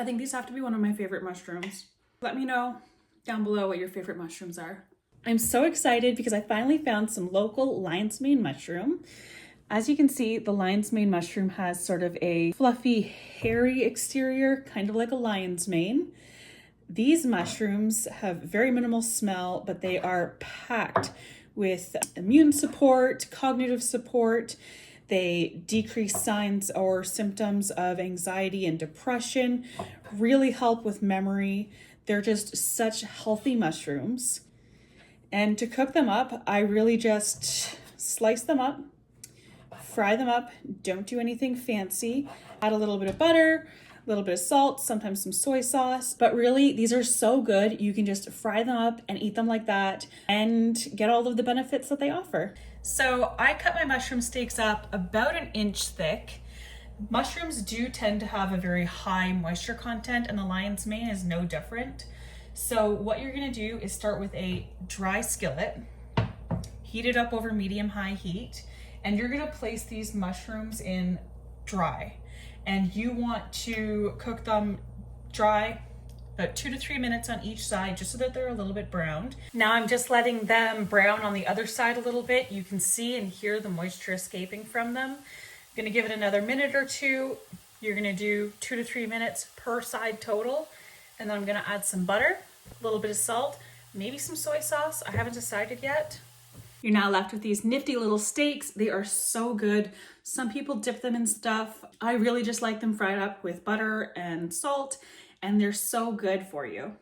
I think these have to be one of my favorite mushrooms. Let me know down below what your favorite mushrooms are. I'm so excited because I finally found some local lion's mane mushroom. As you can see, the lion's mane mushroom has sort of a fluffy, hairy exterior, kind of like a lion's mane. These mushrooms have very minimal smell, but they are packed with immune support, cognitive support. They decrease signs or symptoms of anxiety and depression, really help with memory. They're just such healthy mushrooms. And to cook them up, I really just slice them up, fry them up, don't do anything fancy. Add a little bit of butter, a little bit of salt, sometimes some soy sauce. But really, these are so good. You can just fry them up and eat them like that and get all of the benefits that they offer. So I cut my mushroom steaks up about 1 inch thick. Mushrooms do tend to have a very high moisture content, and the lion's mane is no different. So what you're gonna do is start with a dry skillet, heat it up over medium-high heat, and you're gonna place these mushrooms in dry. And you want to cook them dry, about 2 to 3 minutes on each side, just so that they're a little bit browned. Now I'm just letting them brown on the other side a little bit. You can see and hear the moisture escaping from them. I'm gonna give it another minute or two. You're gonna do 2 to 3 minutes per side total. And then I'm gonna add some butter, a little bit of salt, maybe some soy sauce. I haven't decided yet. You're now left with these nifty little steaks. They are so good. Some people dip them in stuff. I really just like them fried up with butter and salt, and they're so good for you.